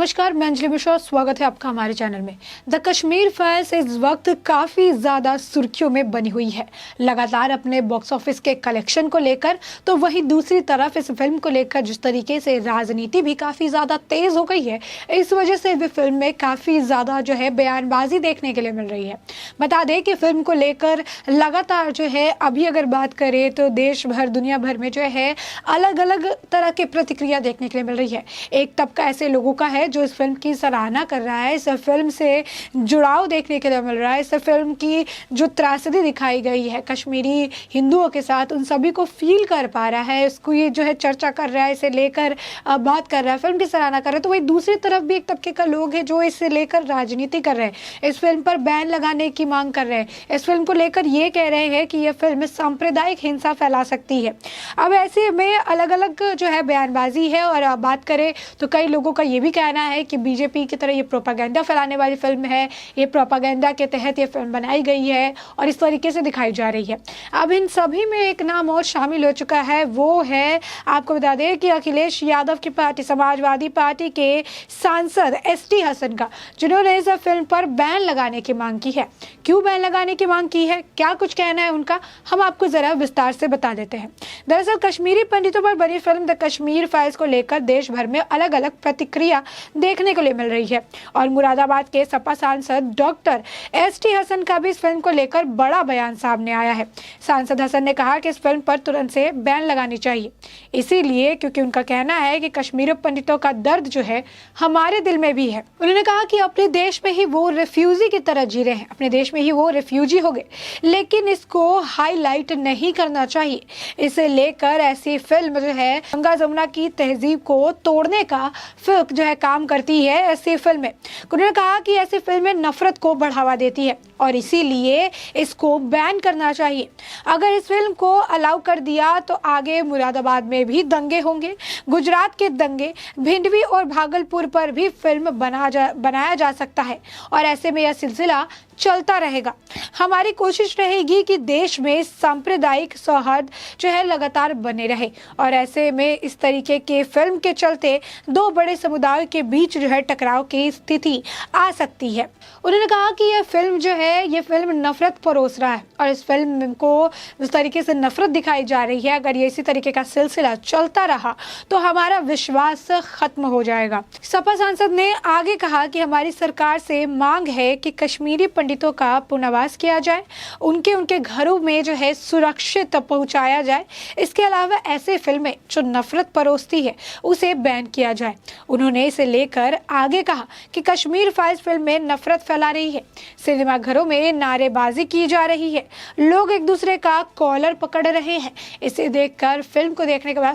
नमस्कार, मैं अंजलि मिश्रा। स्वागत है आपका हमारे चैनल में। द कश्मीर फाइल्स इस वक्त काफ़ी ज़्यादा सुर्खियों में बनी हुई है, लगातार अपने बॉक्स ऑफिस के कलेक्शन को लेकर। तो वहीं दूसरी तरफ इस फिल्म को लेकर जिस तरीके से राजनीति भी काफ़ी ज़्यादा तेज़ हो गई है, इस वजह से भी फिल्म में काफ़ी ज़्यादा जो है बयानबाजी देखने के लिए मिल रही है। बता दें कि फिल्म को लेकर लगातार जो है अभी अगर बात करें तो देश भर, दुनिया भर में जो है अलग अलग तरह की प्रतिक्रिया देखने के लिए मिल रही है। एक तबका ऐसे लोगों का है जो इस फिल्म की सराहना कर रहा है, इस फिल्म से जुड़ाव देखने के लिए मिल रहा है। इस फिल्म की जो त्रासदी दिखाई गई है कश्मीरी हिंदुओं के साथ, उन सभी को फील कर पा रहा है, इसको ये जो है चर्चा कर रहा है, इसे लेकर बात कर रहा है, फिल्म की सराहना कर रहा है। तो वही दूसरी तरफ भी एक तबके का लोग है जो इसे लेकर राजनीति कर रहे हैं, इस फिल्म पर बैन लगाने की मांग कर रहे हैं, इस फिल्म को लेकर ये कह रहे हैं कि यह फिल्म सांप्रदायिक हिंसा फैला सकती है। अब ऐसे में अलग अलग जो है बयानबाजी है। और बात करें तो कई लोगों का ये भी कहना है कि बीजेपी की तरह ये प्रोपागेंडा फैलाने वाली फिल्म है, ये प्रोपागेंडा के तहत ये फिल्म बनाई गई है और इस तरीके से दिखाई जा रही है। अब इन सभी में एक नाम और शामिल हो चुका है, वो है, आपको बता दें कि अखिलेश यादव की पार्टी, समाजवादी पार्टी के सांसद एसटी हसन का, जिन्होंने इस फिल्म पर बैन लगाने की मांग की है। क्यों बैन लगाने की मांग की है, क्या कुछ कहना है उनका, हम आपको जरा विस्तार से बता देते हैं। दरअसल कश्मीरी पंडितों पर बनी फिल्म द कश्मीर फाइल्स को लेकर देश भर में अलग अलग प्रतिक्रिया देखने को लिए मिल रही है और मुरादाबाद के सपा सांसद डॉक्टर एसटी हसन का भी इस फिल्म को लेकर बड़ा बयान सामने आया है। सांसद हसन ने कहा कि इस फिल्म पर तुरंत से बैन लगानी चाहिए, इसीलिए क्योंकि उनका कहना है कि कश्मीरी पंडितों का दर्द जो है हमारे दिल में भी है। उन्होंने कहा कि अपने देश में ही वो रिफ्यूजी की तरह जी रहे हैं, अपने देश में ही वो रिफ्यूजी हो गए, लेकिन इसको हाईलाइट नहीं करना चाहिए। इसे लेकर ऐसी फिल्म जो है गंगा जमुना की तहजीब को तोड़ने का जो है काम करती है ऐसी फिल्में। उन्होंने कहा कि ऐसी फिल्में नफरत को बढ़ावा देती है और इसीलिए इसको बैन करना चाहिए। अगर इस फिल्म को अलाउ कर दिया तो आगे मुरादाबाद में भी दंगे होंगे, गुजरात के दंगे, भिंडवी और भागलपुर पर भी फिल्म बनाया जा सकता है और ऐसे में यह सिलसिला चलता रहेगा। हमारी कोशिश रहेगी कि देश में सांप्रदायिक सौहार्द जो है लगातार बने रहे और ऐसे में इस तरीके के फिल्म के चलते दो बड़े समुदायों के बीच जो है टकराव की स्थिति आ सकती है। उन्होंने कहा कि यह फिल्म जो है, ये फिल्म नफरत परोस रहा है और इस फिल्म को जिस तरीके से नफरत दिखाई जा रही है, अगर ये इसी तरीके का सिलसिला चलता रहा तो हमारा विश्वास खत्म हो जाएगा। सपा सांसद ने आगे कहा कि हमारी सरकार से मांग है कि कश्मीरी पंडितों का पुनर्वास किया जाए, उनके घरों में जो है सुरक्षित पहुंचाया जाए। इसके अलावा ऐसे फिल्में जो नफरत परोसती है उसे बैन किया जाए। उन्होंने इसे लेकर आगे कहा कि कश्मीर फाइल्स फिल्म में नफरत फैला रही है, सिनेमा घरों में नारेबाजी की जा रही है, लोग एक दूसरे का कॉलर पकड़ रहे हैं। इसे देखकर फिल्म को देखने के बाद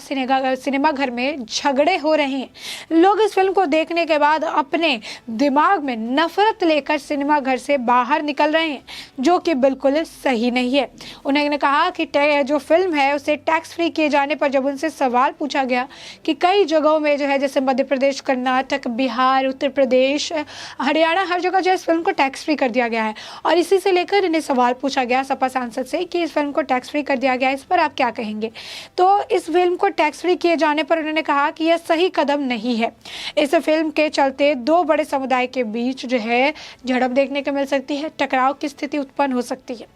सिनेमा घर में झगड़े हो रहे हैं। लोग इस फिल्म को देखने के बाद अपने दिमाग में नफरत लेकर सिनेमा घर से बाहर निकल रहे हैं, जो कि बिल्कुल सही नहीं है। उन्होंने कहा कि जो फिल्म है उसे टैक्स फ्री किए जाने पर जब उनसे सवाल पूछा गया कि कई जगहों में जो है, जैसे मध्य प्रदेश, कर्नाटक, बिहार, उत्तर प्रदेश, हरियाणा, हर जगह जो इस फिल्म को टैक्स फ्री कर दिया गया है और इसी से लेकर इन्हें सवाल पूछा गया सपा सांसद से कि इस फिल्म को टैक्स फ्री कर दिया गया, इस पर आप क्या कहेंगे। तो इस फिल्म को टैक्स फ्री किए जाने पर उन्होंने कहा कि यह सही कदम नहीं है। इस फिल्म के चलते दो बड़े समुदाय के बीच जो है झड़प देखने को मिल सकती है, टकराव की स्थिति उत्पन्न हो सकती है।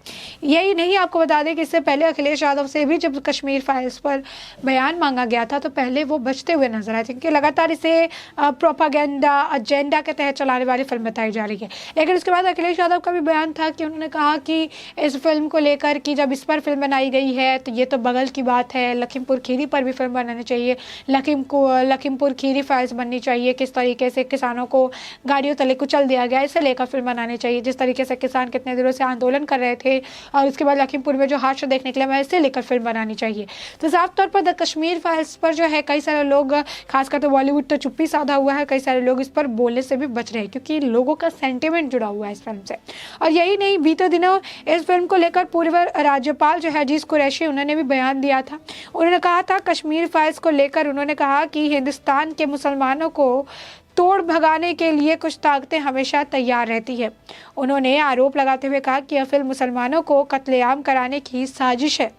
यही नहीं, आपको बता दें कि इससे पहले अखिलेश यादव से भी जब कश्मीर फाइल्स पर बयान मांगा गया था तो पहले वो बचते हुए नजर आए थे, क्योंकि लगातार इसे प्रोपागेंडा एजेंडा के तहत चलाने वाली फिल्म बताई जा रही है। लेकिन उसके बाद अखिलेश यादव का भी बयान था कि उन्होंने कहा कि इस फिल्म को लेकर कि जब इस पर फिल्म बनाई गई है तो ये तो बगल की बात है, लखीमपुर खीरी पर भी फिल्म बनानी चाहिए, लखीमपुर खीरी फाइल्स बननी चाहिए, किस तरीके से किसानों को गाड़ियों तले कुचल दिया गया, इसे लेकर फिल्म बनानी चाहिए, जिस तरीके से किसान कितने दिनों से आंदोलन कर रहे थे और उसके बाद लखीमपुर में जो हादसा देखने के लिए मैं इसे लेकर फिल्म बनानी चाहिए। तो साफ तौर पर द कश्मीर फाइल्स पर जो है कई सारे लोग, खासकर तो बॉलीवुड तो चुप्पी साधा हुआ है, कई सारे लोग इस पर बोलने से भी बच रहे हैं क्योंकि लोगों का सेंटिमेंट जुड़ा हुआ है इस फिल्म से। और यही नहीं, बीते दिनों इस फिल्म को लेकर पूर्व राज्यपाल जो है अजीज कुरैशी, उन्होंने भी बयान दिया था। उन्होंने कहा था कश्मीर फाइल्स को लेकर, उन्होंने कहा कि हिंदुस्तान के मुसलमानों को तोड़ भगाने के लिए कुछ ताकतें हमेशा तैयार रहती है। उन्होंने आरोप लगाते हुए कहा कि यह फिल्म मुसलमानों को कत्लेआम कराने की साजिश है।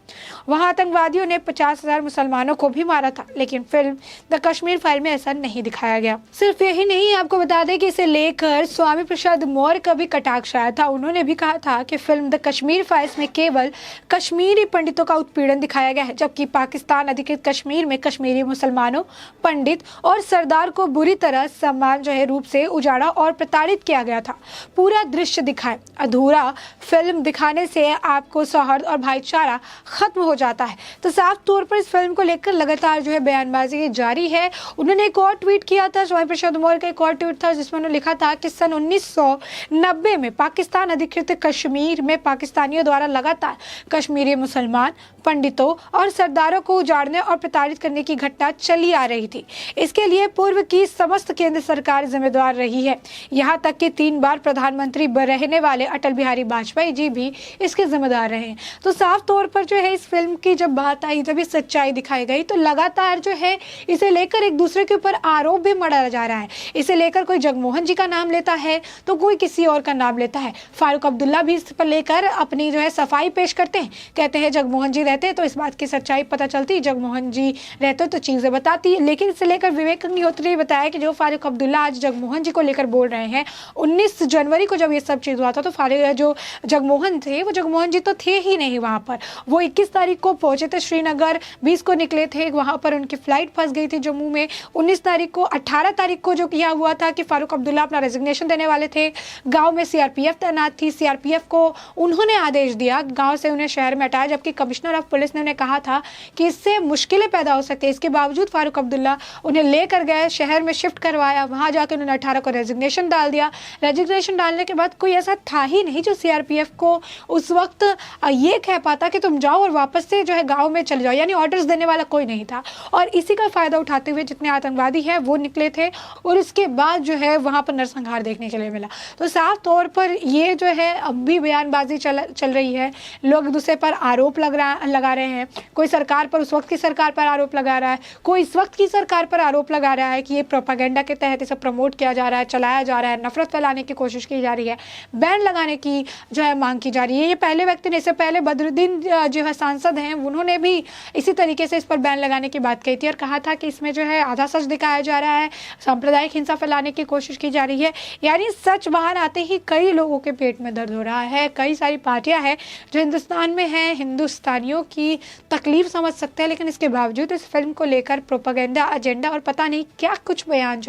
वहां आतंकवादियों ने 50,000 मुसलमानों को भी मारा था, लेकिन फिल्म द कश्मीर फाइल में ऐसा नहीं दिखाया गया। सिर्फ यही नहीं, आपको बता दें कि इसे लेकर स्वामी प्रसाद मौर्य का भी कटाक्ष आया था। उन्होंने भी कहा था कि फिल्म द कश्मीर फाइल्स में केवल कश्मीरी पंडितों का उत्पीड़न दिखाया गया है, जबकि पाकिस्तान अधिकृत कश्मीर में कश्मीरी मुसलमानों, पंडित और सरदार को बुरी तरह समान रूप से उजाड़ा और प्रताड़ित किया गया था। पूरा दृश्य दिखाए, अधूरा फिल्म दिखाने से आपको सौहार्द और भाईचारा खत्म हो जाता है। तो साफ तौर पर इस फिल्म को लेकर लगातार बयानबाजी जारी है। उन्होंने एक और ट्वीट किया था, स्वामी प्रसाद मौर्य का एक और ट्वीट था जिसमें उन्होंने लिखा था कि सन 1990 में पाकिस्तान अधिकृत कश्मीर में पाकिस्तानियों द्वारा लगातार कश्मीरी मुसलमान, पंडितों और सरदारों को उजाड़ने और प्रताड़ित करने की घटना चली आ रही थी। इसके लिए पूर्व की समस्त केंद्र सरकार जिम्मेदार रही है। यहाँ तक कि 3 बार प्रधानमंत्री रहने वाले अटल बिहारी वाजपेयी जी भी इसके जिम्मेदार रहे हैं। तो साफ तौर पर इस फिल्म की जब बात आई, जब ये सच्चाई दिखाई गई, तो लगातार इसे लेकर एक दूसरे के ऊपर आरोप भी मढ़ाया जा रहा है। इसे लेकर कोई जगमोहन जी का नाम लेता है तो कोई किसी और का नाम लेता है। फारूक अब्दुल्ला भी इस पर लेकर अपनी सफाई पेश करते हैं, कहते हैं जगमोहन जी रहते तो इस बात की सच्चाई पता चलती, जगमोहन जी रहते तो चीजें बताती। लेकिन इसे लेकर विवेक अग्निहोत्री ने बताया कि जो फारूक अब्दुल्ला आज जगमोहन जी को लेकर बोल रहे हैं, 19 जनवरी को जब ये सब चीज हुआ था तो जो जगमोहन थे वो जगमोहन जी तो थे ही नहीं वहां पर। वो 21 तारीख को पहुंचे थे श्रीनगर, 20 को निकले थे, वहां पर उनकी फ्लाइट फंस गई थी जम्मू में। 19 तारीख को 18 तारीख को जो किया हुआ था कि फारूक अब्दुल्ला अपना रेजिग्नेशन देने वाले थे। गांव में सीआरपीएफ तैनात थी, सीआरपीएफ को उन्होंने आदेश दिया गांव से उन्हें शहर में हटाया, जबकि कमिश्नर ऑफ पुलिस ने उन्हें कहा था कि इससे मुश्किलें पैदा हो सकती है। इसके बावजूद फारूक अब्दुल्ला उन्हें लेकर गए, शहर में शिफ्ट करवाया, वहां जाकर उन्होंने 18 को रेजिग्नेशन डाल दिया। रेजिग्नेशन डालने के बाद कोई ऐसा था ही नहीं जो सीआरपीएफ को उस वक्त ये कह पाता कि तुम जाओ और वापस से गांव में चले जाओ, यानी ऑर्डर्स देने वाला कोई नहीं था। और इसी का फायदा उठाते हुए जितने आतंकवादी हैं वो निकले थे और उसके बाद वहां पर नरसंहार देखने के लिए मिला। तो साफ तौर पर ये अब भी बयानबाजी चल रही है, लोग दूसरे पर आरोप लगा रहे हैं। कोई सरकार पर, उस वक्त की सरकार पर आरोप लगा रहा है, कोई इस वक्त की सरकार पर आरोप लगा रहा है कि ये प्रोपेगेंडा के तहत इसे प्रमोट किया जा रहा है, चलाया जा रहा है, नफरत फैलाने की कोशिश की जा रही है, बैन लगाने की मांग की जा रही है। ये पहले व्यक्ति ने, इससे पहले बदरुद्दीन सांसद हैं, उन्होंने भी इसी तरीके से इस पर बैन लगाने की बात कही थी और कहा था कि इसमें आधा सच दिखाया जा रहा है, सांप्रदायिक हिंसा फैलाने की कोशिश की जा रही है। यानी सच बाहर आते ही कई लोगों के पेट में दर्द हो रहा है। कई सारी पार्टियां हैं जो हिंदुस्तान में हैं, हिंदुस्तानियों की तकलीफ समझ सकते हैं, लेकिन इसके बावजूद इस फिल्म को लेकर प्रोपेगेंडा, एजेंडा और पता नहीं क्या कुछ बयान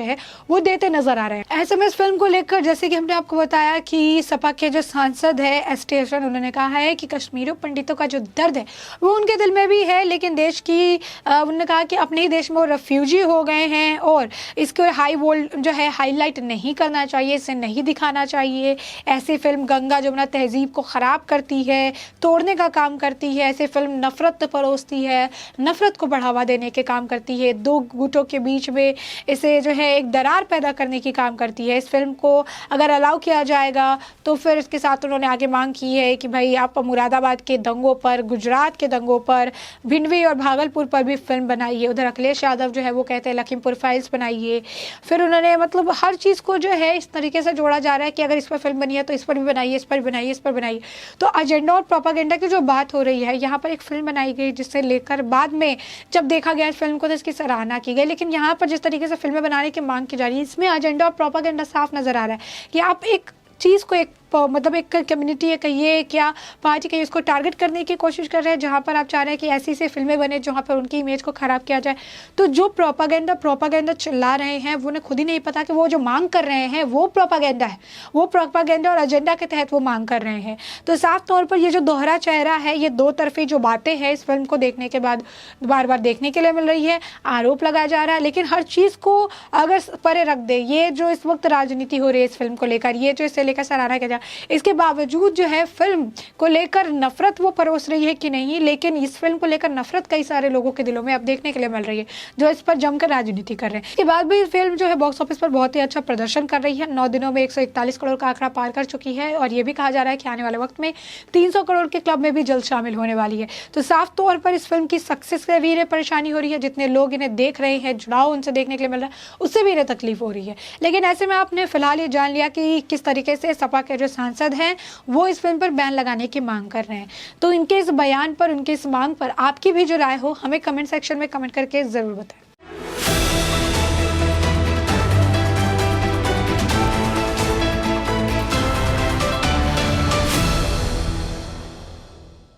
वो देते नजर आ रहे हैं। ऐसे में इस फिल्म को लेकर जैसे कि हमने आपको बताया कि सपा के जो सांसद है एस.टी. अशरफ, उन्होंने कहा है कि कश्मीरी पंडितों का जो दर्द है वो उनके दिल में भी है, लेकिन देश की उन्होंने कहा कि अपने ही देश में वो रेफ्यूजी हो गए हैं और इसको हाईलाइट नहीं करना चाहिए, इसे नहीं दिखाना चाहिए। ऐसी फिल्म गंगा जमुना तहजीब को ख़राब करती है, तोड़ने का काम करती है। ऐसी फिल्म नफरत परोसती है, नफरत को बढ़ावा देने के काम करती है, दो गुटों के बीच में इसे एक दरार पैदा करने की काम करती है। इस फिल्म को अगर अलाउ किया जाएगा तो फिर इसके साथ उन्होंने आगे मांग की है कि भाई आप मुरादाबाद के दंगों पर, गुजरात के दंगों पर, भिंडवी और भागलपुर पर भी फिल्म बनाइए। उधर अखिलेश यादव वो कहते हैं लखीमपुर फाइल्स बनाइए। फिर उन्होंने मतलब हर चीज़ को इस तरीके से जोड़ा जा रहा है कि अगर इस पर फिल्म बनी है तो इस पर भी बनाइए, इस पर भी बनाइए, इस पर बनाइए। तो एजेंडा और प्रोपेगेंडा की जो बात हो रही है, यहाँ पर एक फिल्म बनाई गई जिससे लेकर बाद में जब देखा गया इस फिल्म को तो इसकी सराहना की गई, लेकिन यहाँ पर जिस तरीके से फिल्में बनाने की मांग की जा रही है, इसमें एजेंडा और प्रोपेगेंडा साफ नजर आ रहा है कि आप एक चीज़ को, एक कम्युनिटी है कहिए, क्या पार्टी कहिए, उसको टारगेट करने की कोशिश कर रहे हैं, जहाँ पर आप चाह रहे हैं कि ऐसी से फिल्में बने जहाँ पर उनकी इमेज को ख़राब किया जाए। तो जो प्रोपागेंडा चिल्ला रहे हैं वो उन्हें खुद ही नहीं पता कि वो जो मांग कर रहे हैं वो प्रोपागेंडा है, वो प्रोपागेंडा और एजेंडा के तहत वो मांग कर रहे हैं। तो साफ तौर पर ये जो दोहरा चेहरा है, ये दो तरफी जो बातें हैं इस फिल्म को देखने के बाद बार बार देखने के लिए मिल रही है, आरोप लगाया जा रहा है। लेकिन हर चीज़ को अगर परे रख दे, ये जो इस वक्त राजनीति हो रही है इस फिल्म को लेकर, ये जो इसे लेकर सराहना किया जाए, इसके बावजूद फिल्म को लेकर नफरत वो परोस रही है कि नहीं, लेकिन इस फिल्म को लेकर नफरत कई सारे लोगों के दिलों में अब देखने के लिए मिल रही है जो इस पर जमकर राजनीति कर रहे हैं। इसके बाद भी फिल्म बॉक्स ऑफिस पर बहुत ही अच्छा प्रदर्शन कर रही है। 9 दिनों में 141 करोड़ का आंकड़ा पार कर चुकी है और ये भी कहा जा रहा है कि आने वाले वक्त में 300 करोड़ के क्लब में भी जल्द शामिल होने वाली है। तो साफ तौर पर इस फिल्म की सक्सेस से भी इन्हें परेशानी हो रही है, जितने लोग इन्हें देख रहे हैं, जुड़ाव उनसे देखने के लिए मिल रहा है, उससे भी इन्हें तकलीफ हो रही है। लेकिन ऐसे में आपने फिलहाल ये जान लिया कि किस तरीके से सपा के जो सांसद हैं वो इस फिल्म पर बैन लगाने की मांग कर रहे हैं। तो इनके इस बयान पर, उनके इस मांग पर आपकी भी जो राय हो हमें कमेंट सेक्शन में कमेंट करके ज़रूर बताएं।